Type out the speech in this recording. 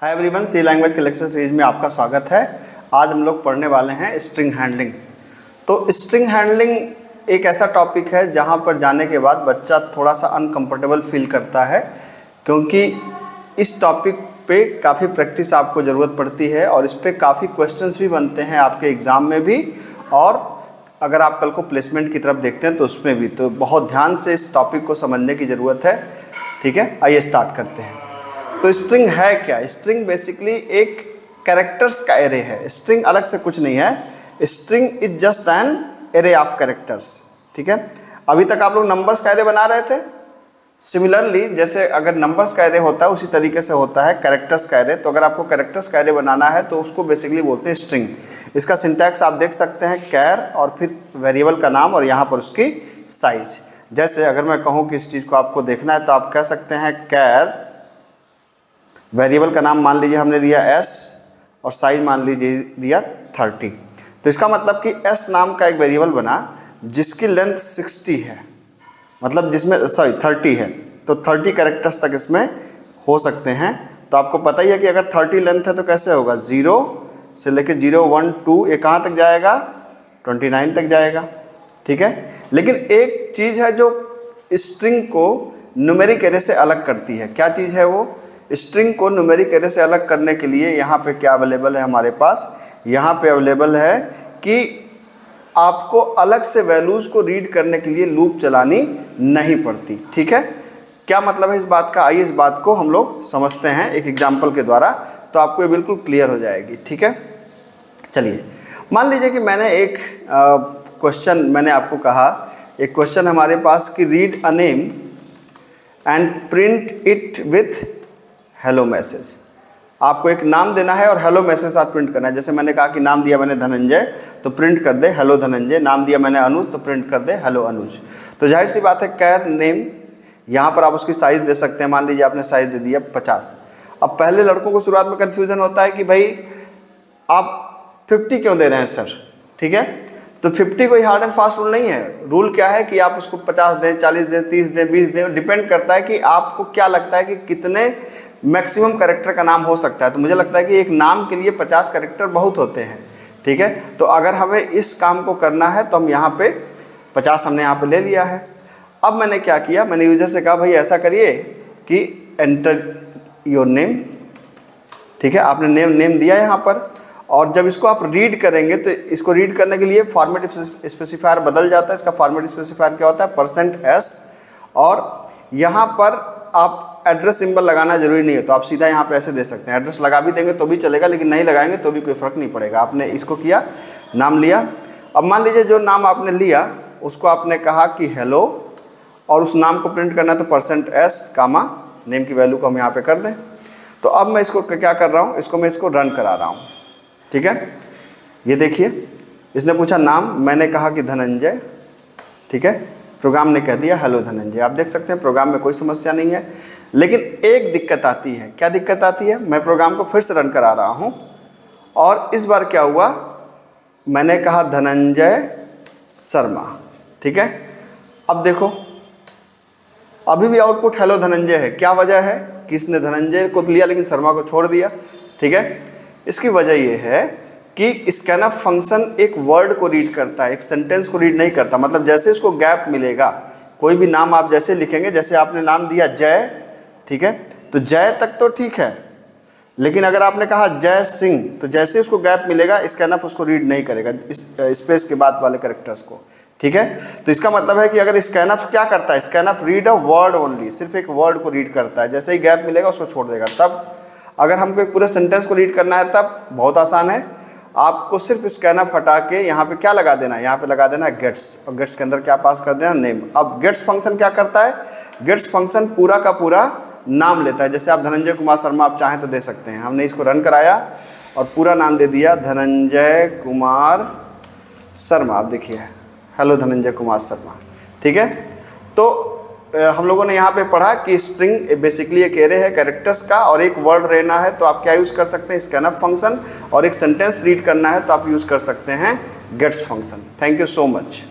Hi everyone, सी language के lecture series में आपका स्वागत है। आज हम लोग पढ़ने वाले हैं स्ट्रिंग हैंडलिंग। तो स्ट्रिंग हैंडलिंग एक ऐसा टॉपिक है जहां पर जाने के बाद बच्चा थोड़ा सा अनकंफर्टेबल फील करता है, क्योंकि इस टॉपिक पे काफ़ी प्रैक्टिस आपको ज़रूरत पड़ती है और इस पर काफ़ी क्वेश्चंस भी बनते हैं आपके एग्ज़ाम में भी, और अगर आप कल को प्लेसमेंट की तरफ देखते हैं तो उसमें भी। तो बहुत ध्यान से इस टॉपिक को समझने की ज़रूरत है। ठीक है, आइए स्टार्ट करते हैं। तो स्ट्रिंग है क्या? स्ट्रिंग बेसिकली एक कैरेक्टर्स का एरे है। स्ट्रिंग अलग से कुछ नहीं है। String is just an array of characters. ठीक है, अभी तक आप लोग नंबर्स का एरे बना रहे थे। सिमिलरली जैसे अगर नंबर्स का एरे होता है उसी तरीके से होता है कैरेक्टर्स का एरे। तो अगर आपको कैरेक्टर्स का एरे बनाना है तो उसको बेसिकली बोलते हैं स्ट्रिंग। इसका सिंटैक्स आप देख सकते हैं, कैर और फिर वेरिएबल का नाम और यहाँ पर उसकी साइज। जैसे अगर मैं कहूँ कि इस चीज़ को आपको देखना है तो आप कह सकते हैं कैर, वेरिएबल का नाम मान लीजिए हमने लिया s और साइज मान लीजिए दिया 30। तो इसका मतलब कि s नाम का एक वेरिएबल बना जिसकी लेंथ 60 है, मतलब जिसमें 30 है। तो 30 कैरेक्टर्स तक इसमें हो सकते हैं। तो आपको पता ही है कि अगर 30 लेंथ है तो कैसे होगा, 0 से लेके 0 1 2 ये कहाँ तक जाएगा, 29 तक जाएगा। ठीक है, लेकिन एक चीज़ है जो स्ट्रिंग को न्यूमेरिक एरे से अलग करती है। क्या चीज़ है वो? स्ट्रिंग को न्यूमेरिक एरे से अलग करने के लिए यहाँ पे क्या अवेलेबल है हमारे पास? यहाँ पे अवेलेबल है कि आपको अलग से वैल्यूज़ को रीड करने के लिए लूप चलानी नहीं पड़ती। ठीक है, क्या मतलब है इस बात का? आइए इस बात को हम लोग समझते हैं एक एग्जाम्पल के द्वारा, तो आपको ये बिल्कुल क्लियर हो जाएगी। ठीक है, चलिए मान लीजिए कि मैंने एक क्वेश्चन मैंने आपको कहा, एक क्वेश्चन हमारे पास कि read a name and print it with hello message. आपको एक नाम देना है और हेलो मैसेज साथ प्रिंट करना है। जैसे मैंने कहा कि नाम दिया मैंने धनंजय तो प्रिंट कर दे हेलो धनंजय, नाम दिया मैंने अनुज तो प्रिंट कर दे हेलो अनुज। तो जाहिर सी बात है कैर नेम, यहाँ पर आप उसकी साइज़ दे सकते हैं। मान लीजिए आपने साइज़ दे दिया 50। अब पहले लड़कों को शुरुआत में कन्फ्यूज़न होता है कि भाई आप 50 क्यों दे रहे हैं सर। ठीक है, तो 50 कोई हार्ड एंड फास्ट रूल नहीं है। रूल क्या है कि आप उसको 50 दें, 40 दें, 30 दें, 20 दें, डिपेंड करता है कि आपको क्या लगता है कि कितने मैक्सिमम कैरेक्टर का नाम हो सकता है। तो मुझे लगता है कि एक नाम के लिए 50 कैरेक्टर बहुत होते हैं। ठीक है, तो अगर हमें इस काम को करना है तो हम यहाँ पे 50 हमने यहाँ पे ले लिया है। अब मैंने क्या किया, मैंने यूजर से कहा भाई ऐसा करिए कि एंटर योर नेम। ठीक है, आपने नेम दिया यहाँ पर, और जब इसको आप रीड करेंगे तो इसको रीड करने के लिए फॉर्मेट स्पेसिफायर बदल जाता है। इसका फॉर्मेट स्पेसिफायर क्या होता है, %s, और यहाँ पर आप एड्रेस सिंबल लगाना जरूरी नहीं है। तो आप सीधा यहाँ पे ऐसे दे सकते हैं। एड्रेस लगा भी देंगे तो भी चलेगा, लेकिन नहीं लगाएंगे तो भी कोई फ़र्क नहीं पड़ेगा। आपने इसको किया, नाम लिया। अब मान लीजिए जो नाम आपने लिया उसको आपने कहा कि हेलो, और उस नाम को प्रिंट करना है तो %s कामा नेम की वैल्यू को हम यहाँ पर कर दें। तो अब मैं इसको क्या कर रहा हूँ, इसको रन करा रहा हूँ। ठीक है, ये देखिए इसने पूछा नाम, मैंने कहा कि धनंजय। ठीक है, प्रोग्राम ने कह दिया हेलो धनंजय। आप देख सकते हैं प्रोग्राम में कोई समस्या नहीं है, लेकिन एक दिक्कत आती है। क्या दिक्कत आती है? मैं प्रोग्राम को फिर से रन करा रहा हूँ और इस बार क्या हुआ, मैंने कहा धनंजय शर्मा। ठीक है, अब देखो अभी भी आउटपुट हेलो धनंजय है। क्या वजह है कि इसने धनंजय को लिया लेकिन शर्मा को छोड़ दिया। ठीक है, इसकी वजह यह है कि स्कैनफ फंक्शन एक वर्ड को रीड करता है, एक सेंटेंस को रीड नहीं करता। मतलब जैसे उसको गैप मिलेगा, कोई भी नाम आप जैसे लिखेंगे, जैसे आपने नाम दिया जय, ठीक है, तो जय तक तो ठीक है, लेकिन अगर आपने कहा जय सिंह तो जैसे उसको गैप मिलेगा स्कैनफ उसको रीड नहीं करेगा, इस स्पेस के बाद वाले कैरेक्टर्स को। ठीक है, तो इसका मतलब है कि अगर स्कैनफ क्या करता है, scanf read a word only, सिर्फ एक वर्ड को रीड करता है। जैसे ही गैप मिलेगा उसको छोड़ देगा। तब अगर हमको एक पूरे सेंटेंस को रीड करना है तब बहुत आसान है, आपको सिर्फ स्कैनफ हटा के यहाँ पे क्या लगा देना है, यहाँ पे लगा देना है गेट्स, और गेट्स के अंदर क्या पास कर देना, नेम। अब गेट्स फंक्शन क्या करता है, गेट्स फंक्शन पूरा का पूरा नाम लेता है। जैसे आप धनंजय कुमार शर्मा आप चाहें तो दे सकते हैं। हमने इसको रन कराया और पूरा नाम दे दिया धनंजय कुमार शर्मा। आप देखिए हेलो धनंजय कुमार शर्मा। ठीक है, तो हम लोगों ने यहाँ पे पढ़ा कि स्ट्रिंग बेसिकली एक एरे है कैरेक्टर्स का, और एक वर्ड रहना है तो आप क्या यूज़ कर सकते हैं, स्कैनफ फंक्शन, और एक सेंटेंस रीड करना है तो आप यूज़ कर सकते हैं gates function. Thank you so much.